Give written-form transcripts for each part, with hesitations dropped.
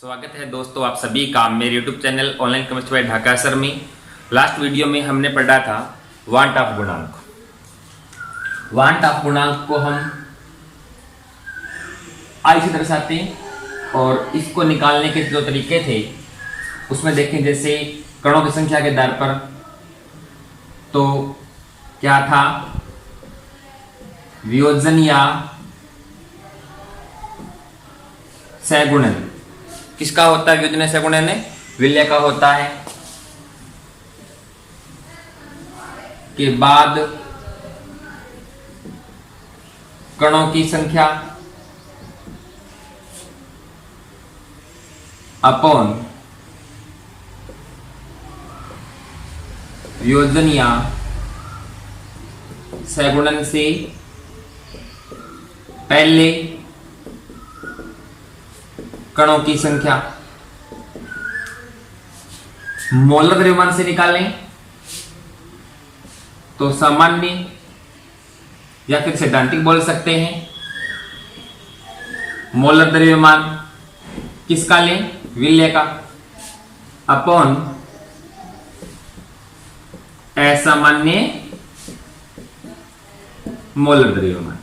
स्वागत है दोस्तों आप सभी का मेरे YouTube channel online chemistry bye Dhaka sir में। लास्ट वीडियो में हमने पढ़ा था वांट ऑफ गुणांक। वांट ऑफ गुणांक को हम आई से दर्शाते हैं और इसको निकालने के जो तरीके थे उसमें देखें, जैसे कणों की संख्या के आधार पर तो क्या था, वियोजन या सहगुणन। किसका होता है वियोजन सहगुणन? विलेय का होता है। के बाद कणों की संख्या अपॉन वियोजन या सहगुणन से पहले कणों की संख्या मोलर द्रव्यमान से निकालें तो सामान्य या फिर सैद्धांतिक बोल सकते हैं। मोलर द्रव्यमान किसका लें? विलेय का, अपॉन असामान्य मोलर द्रव्यमान।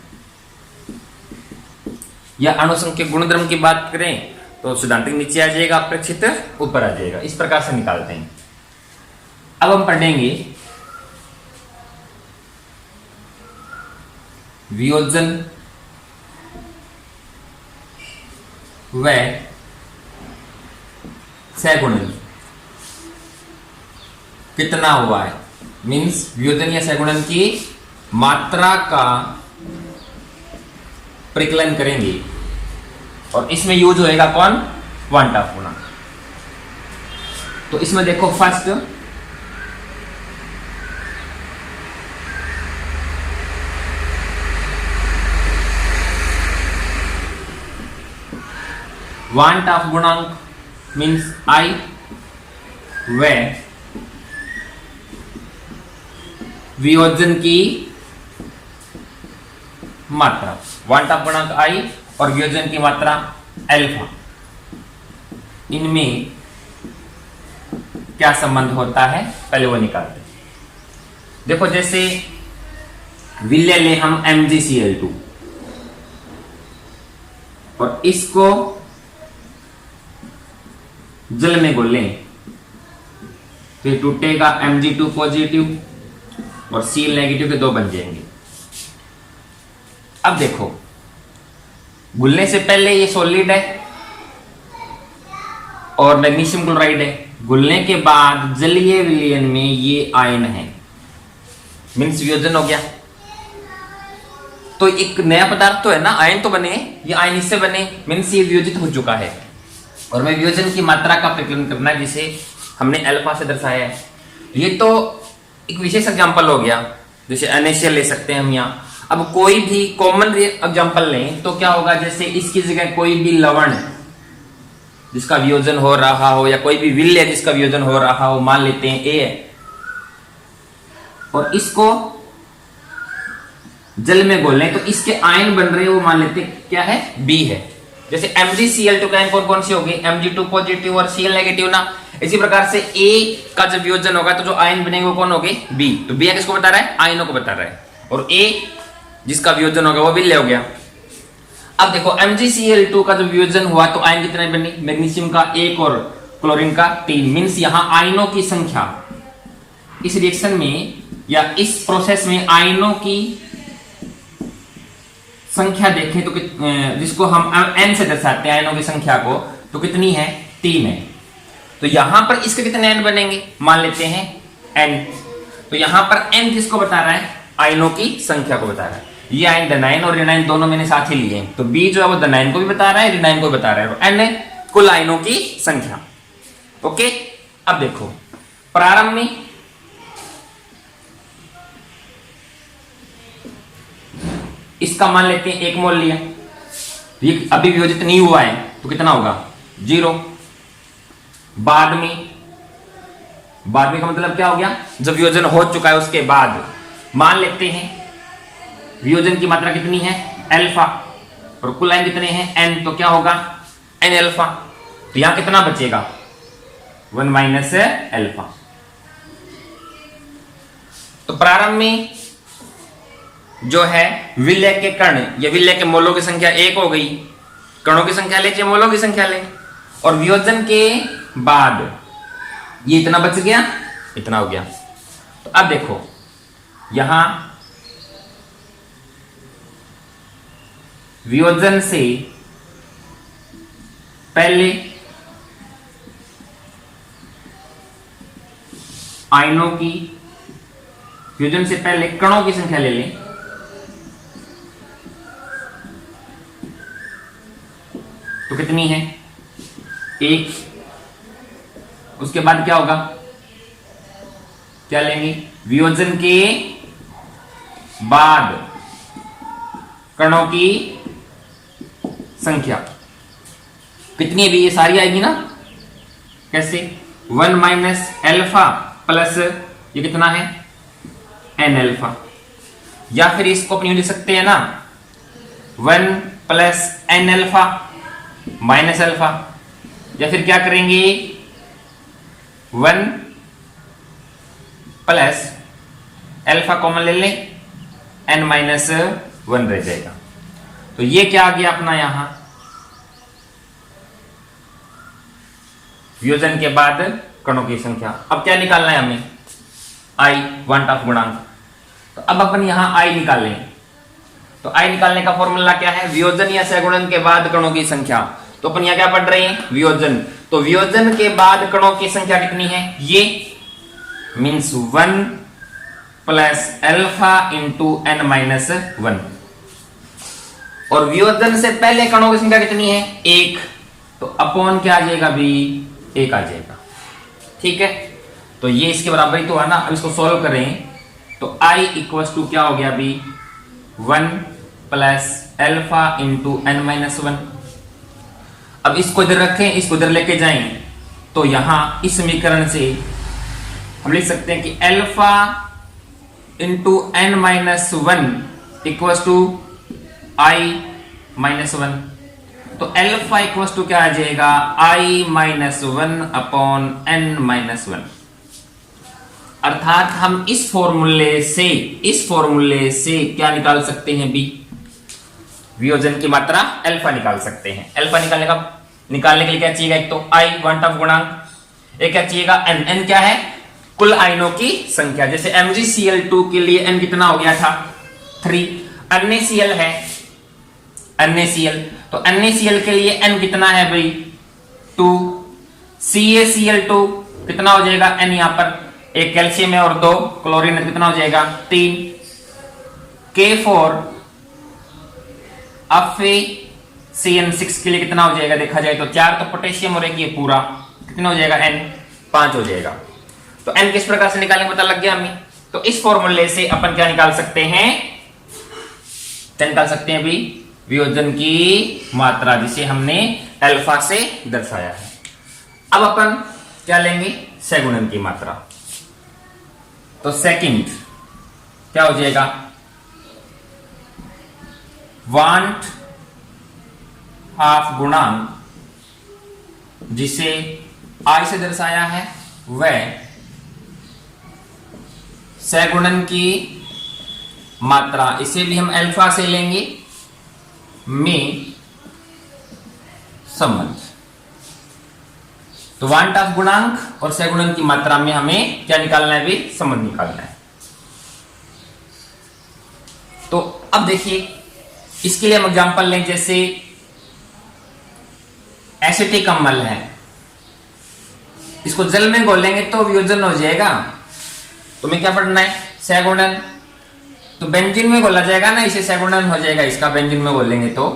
या अणुसंख्यक गुणधर्म की बात करें तो सैद्धांतिक नीचे आ जाएगा, अपेक्षित ऊपर आ जाएगा। इस प्रकार से निकालते हैं। अब हम पढ़ेंगे वियोजन व सहगुणन कितना हुआ है, मीन्स वियोजन या सहगुणन की मात्रा का परिकलन करेंगे और इसमें यूज होएगा कौन? वांट ऑफ गुणांक। तो इसमें देखो, फर्स्ट वांट ऑफ गुणांक मीन्स आई व वियोजन की मात्रा। वांट ऑफ गुणांक आई और वियोजन की मात्रा अल्फा, इनमें क्या संबंध होता है पहले वो निकालते हैं। देखो, जैसे विलेय ले हम MgCl2 और इसको जल में घोलें तो ये टूटेगा, Mg2 पॉजिटिव और Cl नेगेटिव के दो बन जाएंगे। अब देखो, घुलने से पहले ये सॉलिड है और मैग्नीशियम क्लोराइड है। घुलने के बाद जलीय विलयन में ये आयन है, मीन्स वियोजन हो गया। तो एक नया पदार्थ तो है ना, आयन तो बने, ये आयन इससे बने, मीन्स ये वियोजित हो चुका है। और मैं वियोजन की मात्रा का परिकलन करना है जिसे हमने अल्फा से दर्शाया है। ये तो एक विशेष एग्जांपल हो गया, जैसे NaCl ले सकते हैं हम यहाँ। अब कोई भी कॉमन एग्जांपल लें तो क्या होगा, जैसे इसकी जगह कोई भी लवण जिसका वियोजन हो रहा हो या कोई भी विलेय जिसका वियोजन हो रहा हो, मान लेते हैं A है, और इसको जल में घोल लें तो इसके आयन बन रहे हैं, वो मान लेते हैं क्या है? B है। जैसे MgCl2 का आयन कौन कौन से हो गए? Mg2 पॉजिटिव और Cl नेगेटिव ना। इसी प्रकार से A का जब वियोजन होगा तो जो आयन बनेंगे वो कौन हो गए? B। तो B किसको बता रहा है? आयनों को बता रहा है। और A जिसका वियोजन होगा वो विलेय हो गया। अब देखो, MgCl2 का जो वियोजन हुआ तो आयन कितने बने? मैग्नीशियम का 1 और क्लोरीन का 3, मीन्स यहां आयनों की संख्या इस रिएक्शन में या इस प्रोसेस में आयनों की संख्या देखें तो जिसको हम N से दर्शाते हैं आयनों की संख्या को, तो कितनी है? 3 है। तो यहां पर इसके कितने N बनेंगे? मान लेते हैं N। तो यहां पर N किसको बता रहा है? आयनों की संख्या को बता रहा है। ये आयन धनायन और ऋणायन दोनों मैंने साथ ही लिए, तो B जो है वो धनायन को भी बता रहा है, ऋणायन को भी बता रहा है। तो N है कुल आयनों की संख्या। ओके, अब देखो, प्रारंभ में इसका मान लेते हैं 1 मोल लिया, ये अभी वियोजित नहीं हुआ है तो कितना होगा? 0। बाद में का मतलब क्या हो गया? जब वियोजन हो चुका है उसके बाद मान लेते हैं वियोजन की मात्रा कितनी है? अल्फा, और कुल आयन कितने हैं? एन, तो क्या होगा? N alpha. तो यहां कितना बचेगा 1 माइनस अल्फा। तो प्रारंभ में जो है विलय के कण या विलय के मोलों की संख्या 1 हो गई, कणों की संख्या ले चाहे मोलों की संख्या ले, और वियोजन के बाद ये इतना बच गया, इतना हो गया। तो अब देखो यहां वियोजन से पहले आयनों की, वियोजन से पहले कणों की संख्या ले लें, तो कितनी है 1। उसके बाद क्या होगा, क्या लेंगे, वियोजन के बाद कणों की संख्या कितनी है भी, ये सारी आएगी ना, कैसे 1 माइनस अल्फा प्लस ये कितना है n अल्फा, या फिर इसको अपनी लिख सकते हैं ना 1 plus n alpha minus alpha, या फिर क्या करेंगे 1 प्लस अल्फा कॉमन ले लें, n माइनस 1 रह जाएगा। तो ये क्या आ गया अपना यहां वियोजन के बाद कणों की संख्या। अब क्या निकालना है हमें, i वांट ऑफ गुणांक। तो अब अपन यहां i निकालें, तो i निकालने का फॉर्मूला क्या है, वियोजन या सहगुणन के बाद कणों की संख्या। तो अपन यहां क्या पढ़ रहे हैं, वियोजन। तो वियोजन के बाद कणों की संख्या कितनी है, ये means 1 plus alpha into n minus 1, और वियोजन से पहले कणों की संख्या कितनी है 1, तो अपॉन क्या आ जाएगा भी 1 आ जाएगा। ठीक है, तो ये इसके बराबर ही तो है ना। अब इसको सॉल्व करें तो i इक्वल्स टू क्या हो गया अभी 1 plus alpha into n minus 1। अब इसको इधर रखें, इसको इधर लेके जाएं, तो यहां इस समीकरण से हम लिख सकते हैं कि alpha into n minus 1 equals to i minus 1। तो अल्फा इक्वल्स टू क्या आ जाएगा i minus 1 upon n minus 1। अर्थात हम इस फॉर्मूले से क्या निकाल सकते हैं बी, वियोजन की मात्रा अल्फा निकाल सकते हैं। अल्फा निकालने के लिए क्या चाहिएगा, एक तो i वांट ऑफ गुणांक, एक क्या चाहिएगा n क्या है कुल आयनों की संख्या। जैसे MgCl2 के लिए n कितना हो गया था 3, NaCl है NaCl, तो NaCl के लिए n कितना है भाई 2, CaCl2 कितना हो जाएगा n, यहां पर एक कैल्शियम है और 2 क्लोरीन है, कितना हो जाएगा 3, K4 FeCN6 के लिए कितना हो जाएगा देखा जाए तो 4, तो पोटेशियम और एक ये पूरा कितना हो जाएगा n 5 हो जाएगा। तो n किस प्रकार से निकालेंगे पता लग गया हमें। तो इस फॉर्मूले से अपन क्या निकाल सकते हैं, क्या निकाल सकते हैं भी वियोजन की मात्रा, जिसे हमने अल्फा से दर्शाया है। अब अपन क्या लेंगे सहगुणन की मात्रा। तो सेकंड क्या हो जाएगा वांट हाफ गुणांक, जिसे I से दर्शाया है, वह सहगुणन की मात्रा, इसे भी हम अल्फा से लेंगे, में संबंध। तो वांट ऑफ गुणांक और सहगुणन की मात्रा में हमें क्या निकालना है भी संबंध निकालना है। तो अब देखिए इसके लिए हम एग्जांपल लें, जैसे एसिटिक अम्ल है, इसको जल में घोलेंगे तो वियोजन हो जाएगा। तुम्हें क्या पढ़ना है सहगुणन, तो बेंजीन में घोला जाएगा ना, इसे सहगुणन हो जाएगा इसका, बेंजीन में घोलेंगे तो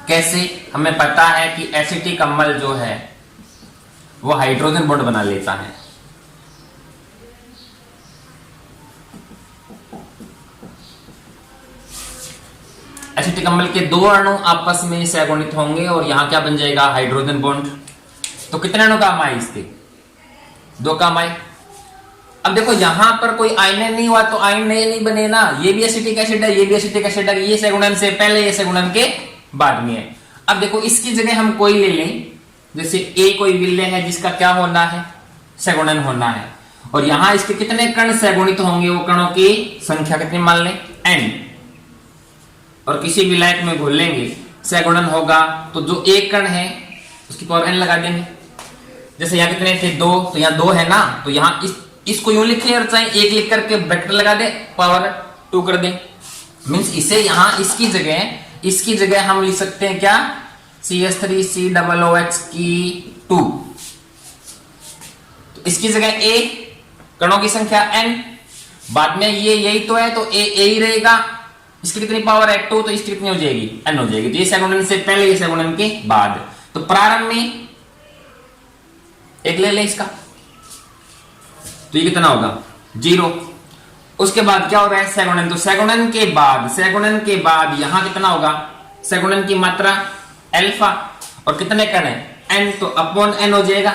कैसे, हमें पता है कि एसिटिक अम्ल जो है वो हाइड्रोजन बॉन्ड बना लेता है। एसिटिक अम्ल के 2 अणु आपस में सहगुणित होंगे और यहां क्या बन जाएगा हाइड्रोजन बॉन्ड। तो कितने अणु काम आए इसके 2 काम आए। अब देखो यहां पर कोई आयन नहीं हुआ तो आयन नहीं बने ना, ये भी एसिटिक एसिड है, ये भी एसिटिक एसिड है, ये सहगुणन से पहले, ये सहगुणन के बाद में है। अब देखो इसकी जगह हम कोई ले लें, जैसे ए कोई विलेय है जिसका क्या होना है, सगुणन होना है, और यहां इसके कितने कण सगुणित होंगे, वो कणों की संख्या कितनी मान लें, n, और किसी विलायक में घोल लेंगे सगुणन होगा तो जो एक कण है उसकी पावर n लगा देंगे। जैसे यहाँ कितने थे, 2, तो यहाँ 2 है ना, तो यहाँ इसको यूं लिखें और चाहे 1 लिख करके ब्रैकेट लगा दे, पावर 2 कर दे। मींस इसे यहाँ इसकी जगह हम लिख सकते हैं क्या, CH3COOH की 2, तो इसकी जगह a, कणों की संख्या n, बाद में ये यही तो है तो a ही रहेगा, इसकी कितनी पावर है 2, तो इसकी कितनी हो जाएगी, n हो जाएगी। तो ये सगुणन से पहले, ये सगुणन के बाद, तो प्रारंभ में एक ले ले इसका, तो ये कितना होगा 0। उसके बाद क्या हो रहा है सगुणन, तो सगुणन के बाद यहां कितना होगा, सगुणन की मात्रा अल्फा, और कितने कण है n, तो अपॉन n हो जाएगा,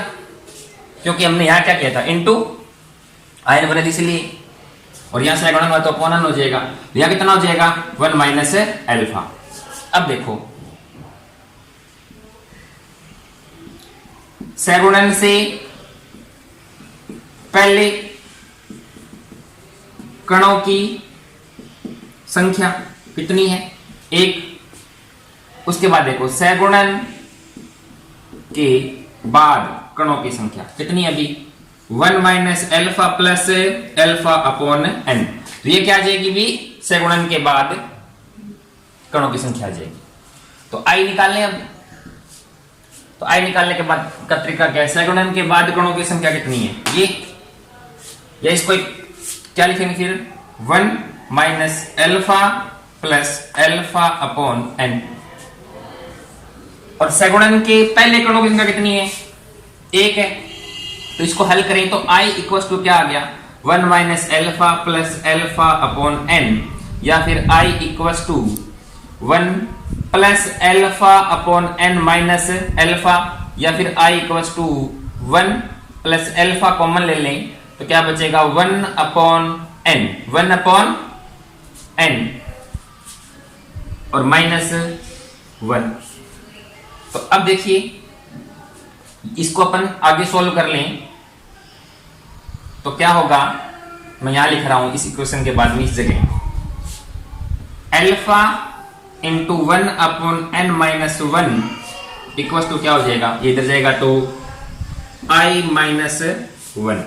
क्योंकि हमने यहां क्या किया था, इनटू आयन बने इसलिए, और यहां सगुणन हुआ तो अपॉन n हो जाएगा, तो यहां कितना हो जाएगा 1 माइनस अल्फा। अब देखो सगुणन से पहले कणों की संख्या कितनी है, 1। उसके बाद देखो सगुणन के बाद कणों की संख्या कितनी है अभी, 1 minus alpha plus alpha upon n, तो ये क्या आ जाएगी भी, सगुणन के बाद कणों की संख्या आ जाएगी। तो आई निकाल लें अब, तो आई निकालने के बाद का तरीका क्या है, सगुणन के बाद कणों की संख्या कितनी है, ये, या इसको क्या लिखेंगे फिर, 1 minus alpha plus alpha upon n, और सगुणन के पहले कणों की संख्या कितनी है, 1 है, तो इसको हल करें तो i इक्वल टू क्या आ गया, 1 minus alpha plus alpha upon n, या फिर i equal to 1 plus alpha upon n minus alpha, या फिर i equal to 1 plus alpha common ले लें तो क्या बचेगा 1 अपॉन n और माइनस 1। तो अब देखिए इसको अपन आगे सॉल्व कर लें तो क्या होगा, मैं यहां लिख रहा हूं इस इक्वेशन के बाद में इस जगह, alpha into 1 upon n minus 1 equal to क्या हो जाएगा, ये इधर जाएगा तो i माइनस 1।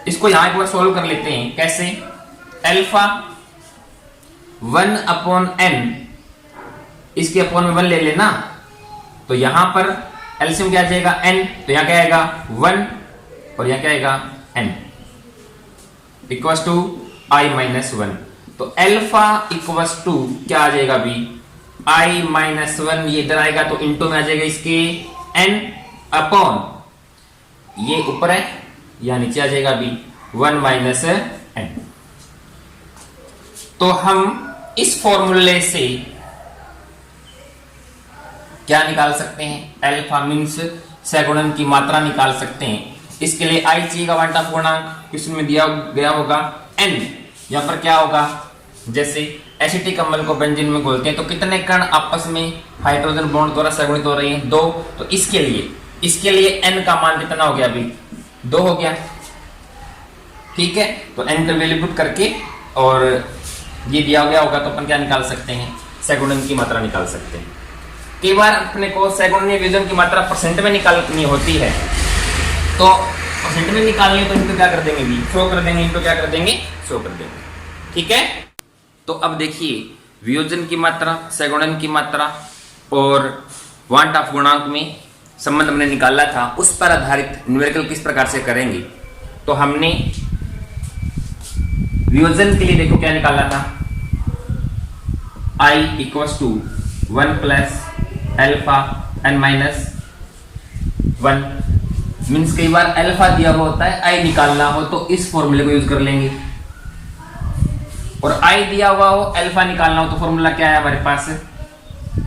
इसको यहां एक बार सॉल्व कर लेते हैं, कैसे, अल्फा 1 अपॉन n, इसके अपॉन में 1 ले लेना, तो यहां पर एलसीएम क्या आ जाएगा n, तो यहां क्या आएगा 1 और यहां क्या आएगा n equal to i minus 1। तो अल्फा इक्वल टू क्या आ जाएगा अभी, i माइनस 1, ये इधर आएगा तो इंटू में आ जाएगा इसके n अपॉन, ये ऊपर है यहां नीचे आ जाएगा अभी 1 माइनस n। तो हम इस फॉर्मूले से क्या निकाल सकते हैं, अल्फा मीन्स सगुणन की मात्रा निकाल सकते हैं। इसके लिए i चाहिए का वांटा पूर्णांक, क्वेश्चन में दिया गया होगा n, यहां पर क्या होगा, जैसे एसिटिक अम्ल को बेंजीन में घोलते हैं तो कितने कण आपस में हाइड्रोजन बॉन्ड द्वारा सगुणित हो रहे हैं, 2। तो इसके लिए n का मान कितना हो गया अभी, 2 हो गया, ठीक है। तो n का वैल्यू पुट करके और ये दिया गया होगा तो अपन क्या निकाल सकते हैं, सगुणन की मात्रा निकाल सकते हैं। कई बार अपने को सगुणनीय वियोजन की मात्रा परसेंट में निकालनी होती है, तो परसेंट में निकालनी तो इनको क्या कर देंगे भी, 100 कर देंगे, इनको क्या कर देंगे 100 कर देंगे, ठीक है। तो अब देखिए वियोजन की मात्रा, सगुणन की मात्रा और वांटा पूर्णांक में संबंध हमने निकाला था, उस पर आधारित न्यूमेरिकल किस प्रकार से करेंगे। तो हमने वियोजन के लिए देखो क्या निकाला था, i equal to 1 plus alpha n minus 1, means कई बार अल्फा दिया हुआ होता है, i निकालना हो तो इस फॉर्मूले को यूज कर लेंगे, और i दिया हुआ हो अल्फा निकालना हो तो फॉर्मूला क्या है हमारे पास,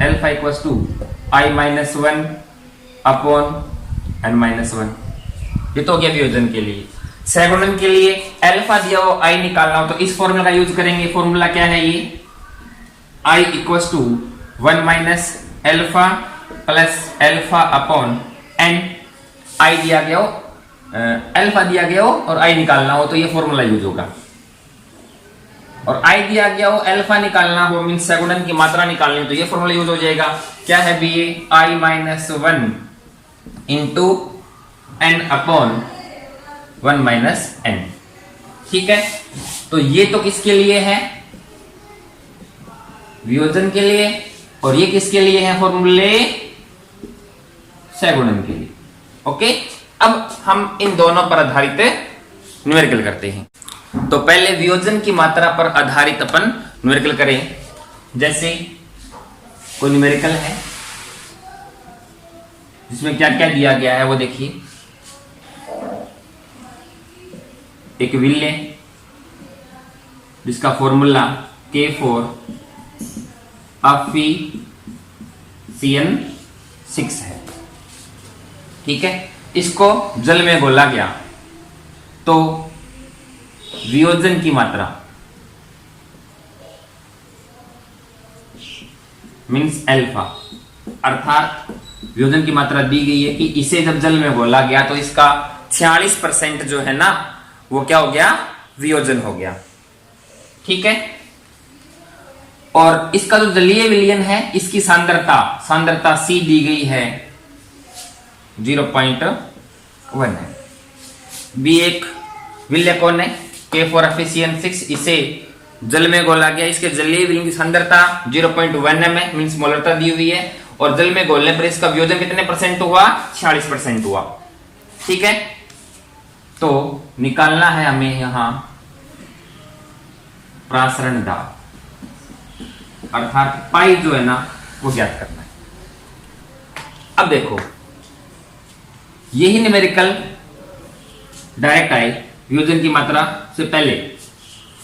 alpha equal to i minus 1 upon n minus 1। ये तो हो गया वियोजन के लिए। सगुणन के लिए अल्फा दिया हो i निकालना हो तो इस फॉर्मूला का यूज करेंगे। फॉर्मूला क्या है, ये i equal to 1 minus alpha plus alpha upon N, I दिया गया हो, अल्फा दिया गया हो और आई निकालना हो तो ये फॉर्मूला यूज होगा, और आई दिया गया हो अल्फा निकालना हो मीन सगुणन की मात्रा निकालनी हो तो ये फॉर्मूला यूज हो जाएगा। क्या है B A, I minus 1 into N upon 1 minus N. ठीक है, तो ये तो किसके लिए है, वियोजन के लिए, और ये किसके लिए है, फॉर्मूले सगुणन के लिए। ओके, अब हम इन दोनों पर आधारित न्यूमेरिकल करते हैं। तो पहले वियोजन की मात्रा पर आधारित अपन न्यूमेरिकल करें। जैसे कोई न्यूमेरिकल है जिसमें क्या क्या दिया गया है वो देखिए। एक विल्य जिसका फॉर्मूला K4 Fe(CN6) है। ठीक है, इसको जल में घोला गया तो वियोजन की मात्रा मीन्स अल्फा, अर्थात वियोजन की मात्रा दी गई है कि इसे जब जल में घोला गया तो इसका 46% जो है ना वो क्या हो गया, वियोजन हो गया। ठीक है, और इसका जो जलीय विलयन है इसकी सांद्रता C दी गई है 0.1 है। बी एक विलय कौन है, K4 Fe(CN6), इसे जल में घोला गया, इसके जलीय विलयन की सांद्रता 0.1 है मींस मोलरता दी हुई है, और जल में घोलने पर इसका वियोजन कितने परसेंट हुआ, 46% हुआ। ठीक है, तो निकालना है हमें यहां प्रासरण दाब, अर्थात पाई जो है ना वो ज्ञात करना है। अब देखो यही न्यूमेरिकल डायरेक्ट आए वियोजन की मात्रा से पहले,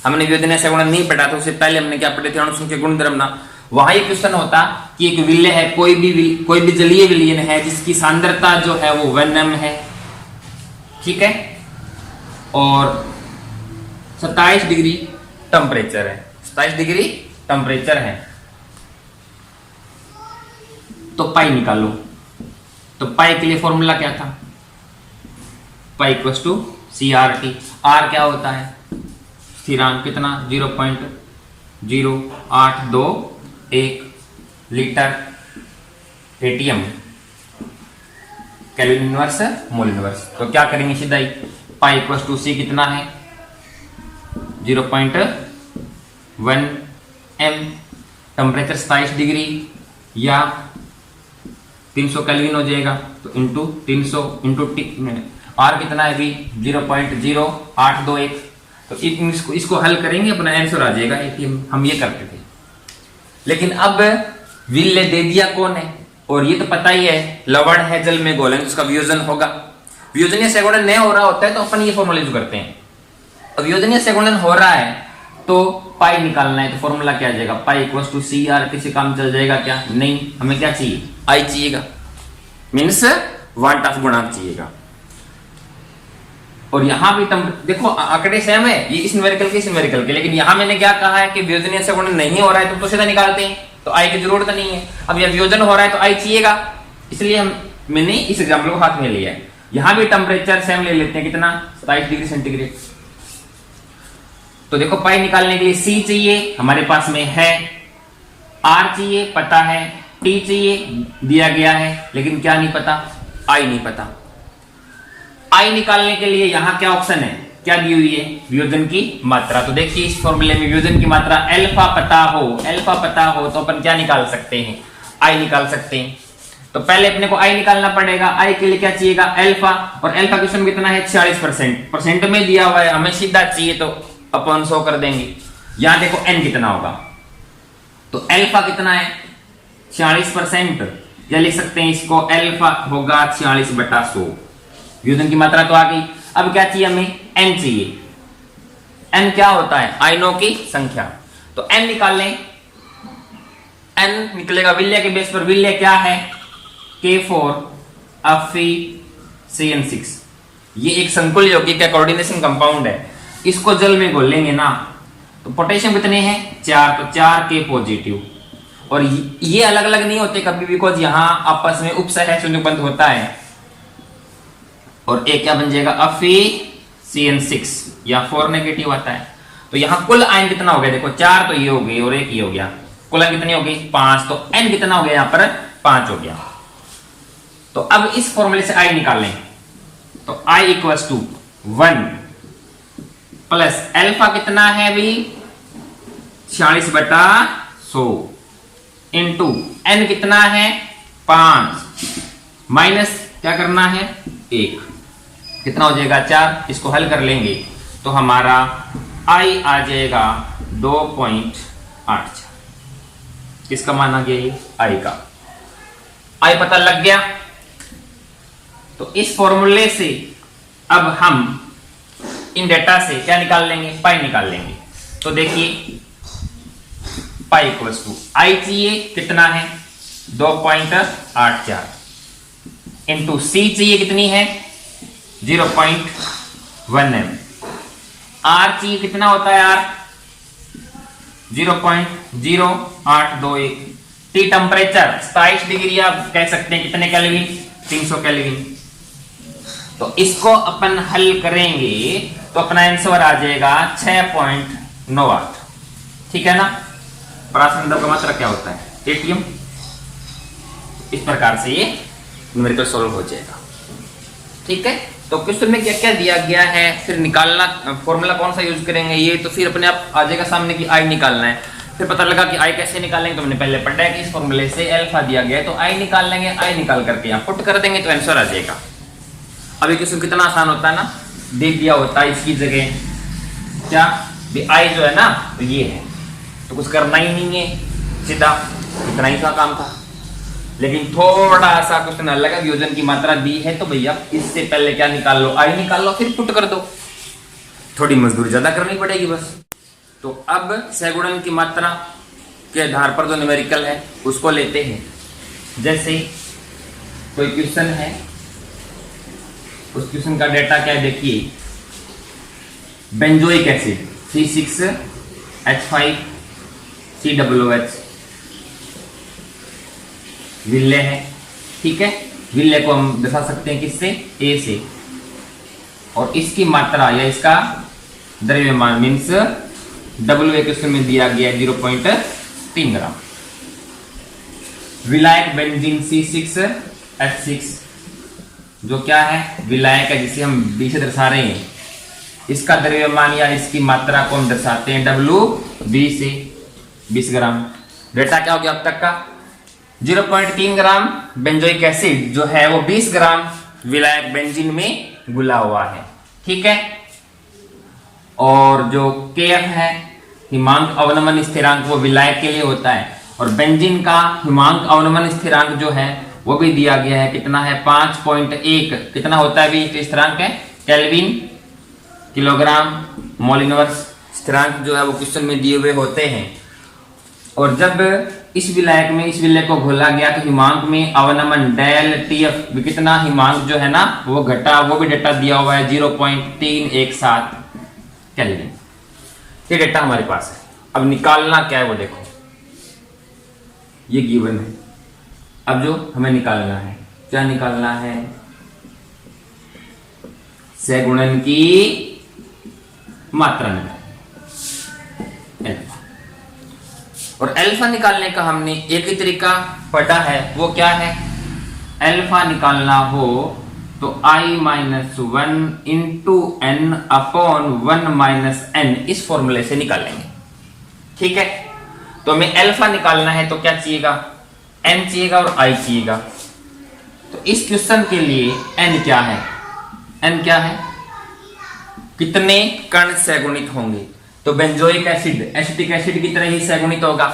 हमने वियोजन ऐसा गुण नहीं पढ़ा था, उससे पहले हमने क्या पढ़े थे, अणुसंख्या गुणधर्म ना। वहां ये क्वेश्चन होता कि एक विलय है, कोई भी जलीय विलयन है जिसकी सांद्रता जो है वो 1m है। ठीक है, और 27 डिग्री टेम्परेचर है, 27 डिग्री टेम्परेचर है, तो पाई निकालो। तो पाई के लिए फॉर्मूला क्या था, pi equals to CRT। R क्या होता है, स्थिरांक कितना, 0.0821 litre ATM kelvin inverse mole inverse. तो क्या करेंगे सीधा ही, पाई इक्वल्स टू C कितना है 0.1 m, टेम्परेचर 27 डिग्री या 300 केल्विन हो जाएगा, तो इंटू 300 इंटू आर कितना है भी 0.0821। तो इसको हल करेंगे अपना आंसर आ जाएगा। हम ये करते थे, लेकिन अब विलय दे दिया कौन है, और ये तो पता ही है लवण है, जल में घोलेंगे उसका वियोजन होगा। वियोजनीय सगुणन नहीं हो रहा होता है तो अपन ये फॉर्मूला यूज करते हैं। अब वियोजनीय सगुणन हो रहा है तो पाई निकालना है, तो फॉर्मूला क्या आ जाएगा, पाई इक्वल्स टू CR। किसी काम चल जाएगा क्या, नहीं, हमें क्या चाहिए, आई चाहिएगा, मीन्स वांट ऑफ गुणांक चाहिएगा। और यहां भी देखो आंकड़े सेम है, ये इस न्यूमेरिकल के इस न्यूमेरिकल के, लेकिन यहां मैंने क्या कहा है कि वियोजनीय सगुणन नहीं हो रहा है तो सीधा निकालते हैं, तो आई की जरूरत नहीं है। अब यह वियोजन हो रहा है तो आई चाहिएगा, इसलिए मैंने इस एग्जाम्पल को हाथ में लिया है। यहां भी टेम्परेचर सेम ले लेते हैं, कितना, 27 डिग्री सेंटीग्रेड। तो देखो पाई निकालने के लिए C चाहिए, हमारे पास में है, R चाहिए, पता है, T चाहिए, दिया गया है, लेकिन क्या नहीं पता, I नहीं पता। I निकालने के लिए यहां क्या ऑप्शन है, क्या दी हुई है, वियोजन की मात्रा। तो देखिए इस फॉर्मूले में वियोजन की मात्रा अल्फा पता हो तो अपन क्या निकाल सकते हैं, I निकाल सकते हैं। तो पहले अपने को I निकालना पड़ेगा, I के लिए क्या चाहिएगा, अल्फा, और अल्फा क्वेश्चन कितना है 46%, परसेंट में दिया हुआ है, हमें सीधा चाहिए तो अपन 100 कर देंगे। यहां देखो n कितना होगा, तो अल्फा कितना है 46%, या लिख सकते हैं इसको अल्फा होगा 46/100। वियोजन की मात्रा तो आ गई, अब क्या चाहिए हमें, n चाहिए। n क्या होता है, आयनों की संख्या, तो n निकाल लें। n निकलेगा विलय के बेस पर, विलय क्या है, K4 Fe(CN6), ये एक संकुल यौगिक का कोऑर्डिनेशन कंपाउंड है। इसको जल में घोल लेंगे ना तो पोटेशियम कितने हैं 4, तो 4K पॉजिटिव, और ये अलग अलग नहीं होते कभी भी, बिकॉज यहां आपस में उपसह शून्यबंध होता है। और एक क्या बन जाएगा, FeCN6 या 4 नेगेटिव आता है। तो यहां कुल आयन कितना हो गया, देखो 4 तो ये हो गई और एक ये हो गया, कुल आयन कितनी हो गई 5, तो N कितना हो गया यहां पर 5 हो गया। तो अब इस फॉर्मूले से I निकालें, तो I equals to 1 plus alpha कितना है भी 46/100 इंटू N कितना है 5 माइनस क्या करना है 1, कितना हो जाएगा 4। इसको हल कर लेंगे तो हमारा I आ जाएगा 2.84। किसका मान आ गया, ये I का। I पता लग गया। तो इस फॉर्मूले से अब हम इन डेटा से क्या निकाल लेंगे, पाई निकाल लेंगे। तो देखिए पाई इक्वल्स टू I चाहिए कितना है 2.84 इंटू C चाहिए कितनी है 0.1 m, R चाहिए कितना होता है R 0.0821, T टेम्परेचर 27 डिग्री आप कह सकते हैं, कितने केल्विन 300 केल्विन। तो इसको अपन हल करेंगे तो अपना आंसर आ जाएगा 6.98। ठीक है ना। परासंदर्भ का मात्रा क्या होता है एटीएम। इस प्रकार से ये न्यूमेरिकल सॉल्व हो जाएगा। ठीक है। तो क्वेश्चन में क्या क्या दिया गया है, फिर निकालना फॉर्मूला कौन सा यूज करेंगे, ये तो फिर अपने आप आ जाएगा सामने कि आई निकालना है। फिर पता लगा कि आई कैसे निकालेंगे, तो हमने पहले पढ़ा है कि इस फॉर्मूले से अल्फा दिया गया है तो आई निकाल लेंगे, आई निकाल करके यहाँ पुट कर देंगे तो आंसर आ जाएगा। अभी क्वेश्चन कितना आसान होता है ना, दे दिया होता है इसकी जगह क्या आई जो है ना तो ये है, तो कुछ करना ही नहीं है, सीधा इतना ही सा काम था। लेकिन थोड़ा सा क्वेश्चन अलग है, वियोजन की मात्रा दी है तो भैया इससे पहले क्या निकाल लो, आई निकाल लो, फिर पुट कर दो, थोड़ी मजदूरी ज्यादा करनी पड़ेगी बस। तो अब सहगुणन की मात्रा के आधार पर जो न्यूमेरिकल है उसको लेते हैं। जैसे कोई क्वेश्चन है, उस क्वेश्चन का डेटा क्या है देखिए, बेंजोइक एसिड C6H5COOH विल्ले है। ठीक है, विल्ले को हम दर्शा सकते हैं किससे, ए से, और इसकी मात्रा या इसका द्रव्यमान मीन्स WA क्वेश्चन में दिया गया 0.3 ग्राम। विलायक बेंजीन C6H6 जो क्या है विलायक है, जिसे हम B से दर्शा रहे हैं, इसका द्रव्यमान या इसकी मात्रा को हम दर्शाते हैं WB से 20 ग्राम। डेटा क्या हो गया अब तक का 0.3 ग्राम बेंजोइक एसिड जो है वो 20 ग्राम विलायक बेंजीन में घुला हुआ है। ठीक है, और जो KF है हिमांक अवनमन स्थिरांक वो विलायक के लिए होता है, और बेंजीन का हिमांक अवनमन स्थिरांक जो है वो भी दिया गया है, कितना है 5.1, कितना होता है भी स्थिरांक है केल्विन किलोग्राम मोल इनवर्स। स्थिरांक जो है वो क्वेश्चन में दिए हुए होते हैं। और जब इस विलायक में इस विलय को घोला गया तो हिमांक में अवनमन डेल TF कितना हिमांक जो है ना वो घटा, वो भी डेटा दिया हुआ है 0.317 केल्विन। ये डेटा हमारे पास है। अब निकालना क्या है वो देखो, ये गिवन है। अब जो हमें निकालना है, क्या निकालना है, सहगुणन की मात्रा निकालना, और अल्फा निकालने का हमने एक ही तरीका पढ़ा है, वो क्या है, अल्फा निकालना हो तो I-1 into N upon 1 - N इस फॉर्मूले से निकालेंगे। ठीक है, तो हमें अल्फा निकालना है तो क्या चाहिएगा, N चाहिएगा और I चाहिएगा। तो इस क्वेश्चन के लिए N क्या है, N क्या है, कितने कण सहगुणित होंगे। तो बेंजोइक एसिड एसिटिक एसिड की तरह ही सहगुणित होगा।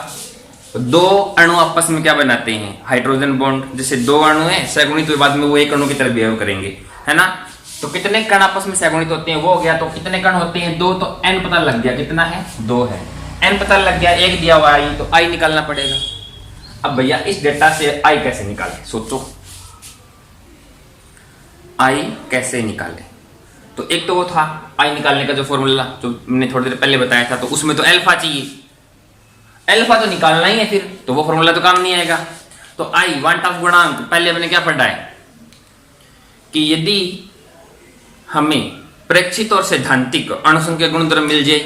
तो दो अणु आपस में क्या बनाते हैं, हाइड्रोजन बॉन्ड। जैसे दो अणु है सहगुणित हुए बाद में वो एक अणु की तरह बिहेव करेंगे, है ना। तो कितने कण आपस में सहगुणित होते हैं वो हो गया। तो कितने कण होते हैं 2, तो N पता लग गया कितना है 2 है। N पता लग गया, एक दिया हुआ I, तो I निकालना पड़ेगा। अब भैया इस डेटा से I कैसे निकाले, सोचो I कैसे निकाले। तो एक तो वो था I निकालने का जो फॉर्मूला जो मैंने थोड़ी देर पहले बताया था, तो उसमें तो अल्फा चाहिए। अल्फा तो निकालना ही है फिर, तो वो फॉर्मूला तो काम नहीं आएगा। तो आई वांट ऑफ गुणांक, पहले हमने क्या पढ़ा है कि यदि हमें प्रेक्षित और सैद्धांतिक अणुसंख्या गुणधर्म मिल जाए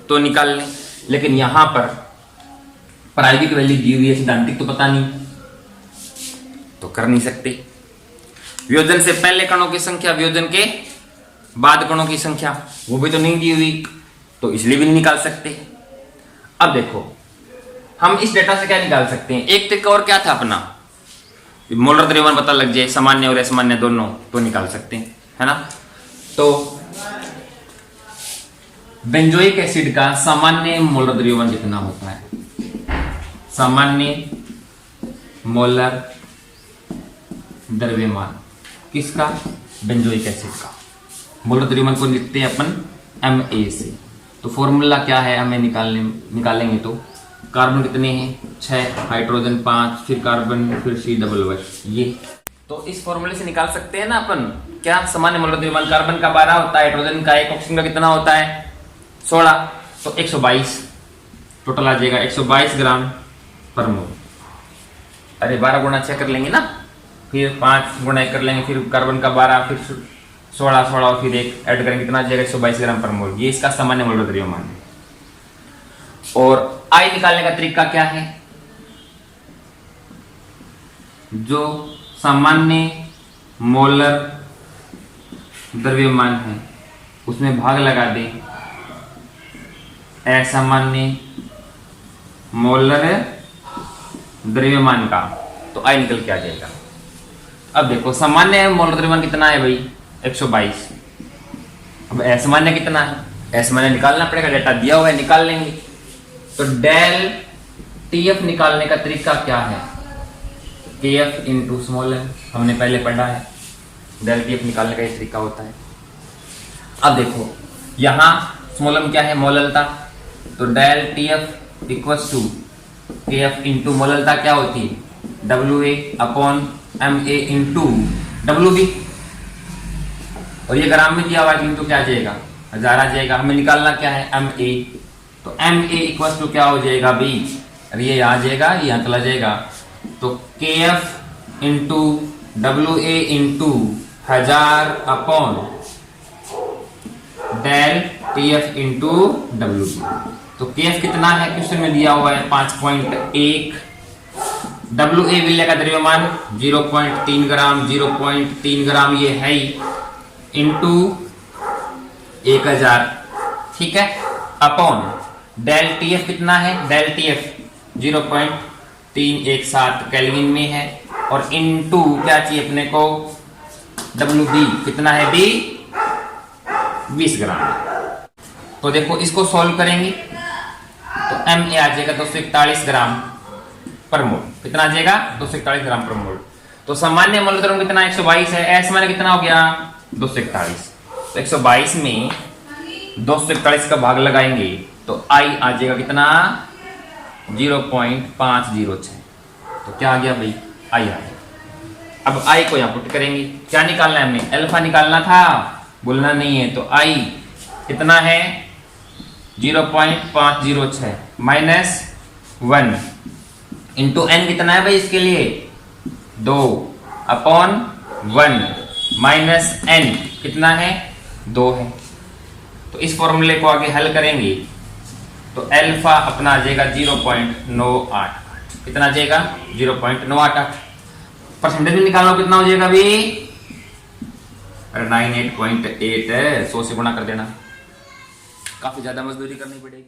तो निकाल लें, लेकिन यहां पर प्रायोगिक वैल्यू दी हुई है, सैद्धांतिक तो पता नहीं, तो कर नहीं सकते। वियोजन से पहले कणों की संख्या, वियोजन के बाद कणों की संख्या, वो भी तो नहीं दी हुई, तो इसलिए भी नहीं निकाल सकते। अब देखो हम इस डेटा से क्या निकाल सकते हैं, एक तरीका और क्या था अपना, मोलर द्रव्यमान पता लग जाए, सामान्य और असामान्य दोनों, तो निकाल सकते हैं, है ना। तो बेंजोइक एसिड का सामान्य मोलर द्रव्यमान कितना होता है, सामान्य मोलर द्रव्यमान किसका, बेंजोइक एसिड का। मोलर द्रव्यमान को लिखते हैं अपन Ma से, तो फॉर्मूला क्या है हमें निकालेंगे तो कार्बन कितने हैं 6, हाइड्रोजन 5, फिर कार्बन, फिर C++ ये, तो इस फॉर्मूले से निकाल सकते हैं ना अपन क्या, सामान्य मोलर द्रव्यमान कार्बन का 12 होता है, हाइड्रोजन का 1, ऑक्सीजन का कितना होता है 16, तो 122 टोटल आ जाएगा 122 ग्राम पर मोल। अरे 12 गुणा 6 कर लेंगे ना, फिर 5 गुणा 1 कर लेंगे, फिर कार्बन का 12, फिर 16 और फिर 1 ऐड करेंगे, कितना आ जाएगा 122 ग्राम पर मोल। ये इसका सामान्य मोलर द्रव्यमान है। और आई निकालने का तरीका क्या है, जो सामान्य मोलर द्रव्यमान है उसमें भाग लगा दें असामान्य मोलर द्रव्यमान का, तो आई निकल के आ जाएगा। अब देखो सामान्य मोलर द्रव्यमान कितना है भाई 122, अब असामान्य कितना है, असामान्य निकालना पड़ेगा, डेटा दिया हुआ है निकाल लेंगे। तो डेल टीएफ निकालने का तरीका क्या है, केएफ इंटू स्मॉल एम, हमने पहले पढ़ा है, डेल टीएफ निकालने का ये तरीका होता है। अब देखो यहां स्मॉल एम क्या है, मोललता, तो del TF equals to KF into मोललता क्या होती है WA/MA इंटू WB, और ये ग्राम में दिया हुआ है तो क्या आ जाएगा 1000 आ जाएगा। हमें निकालना क्या है MA, तो MA इक्वल्स टू क्या हो जाएगा B, अरे ये आ जाएगा, ये यहाँ चला जाएगा, तो KF into WA into 1000 upon del TF into WB। तो KF कितना है क्वेश्चन में दिया हुआ है 5.1, WA विलय का द्रव्यमान 0.3 ग्राम, 0.3 ग्राम ये है ही, इंटू 1000, ठीक है, अपॉन डेल टीएफ कितना है, डेल टीएफ 0.317 केल्विन में है, और इंटू क्या चाहिए अपने को WB कितना है B 20 ग्राम। तो देखो इसको सॉल्व करेंगे तो MA आ जाएगा 241 ग्राम पर मोल, कितना आ जाएगा 241 ग्राम पर मोल। तो सामान्य मोल द्रव्यमान कितना 122 है, असामान्य कितना हो गया 241, तो 122 में 241 का भाग लगाएंगे तो आई आ जाएगा कितना 0.506, तो क्या आ गया भाई आई आ गया। अब आई को यहां पुट करेंगे, क्या निकालना है हमें, अल्फा निकालना था, बोलना नहीं है, तो आई कितना है 0.506 माइनस 1 इंटू एन कितना है भाई इसके लिए 2 अपॉन 1 माइनस एन कितना है 2 है। तो इस फॉर्मूले को आगे हल करेंगे तो अल्फा अपना आ जाएगा 0.988, कितना आ जाएगा 0.988, परसेंटेज में निकालो कितना हो जाएगा अभी 98.8 है, 100 से गुणा कर देना, काफी ज्यादा मजदूरी करनी पड़ेगी।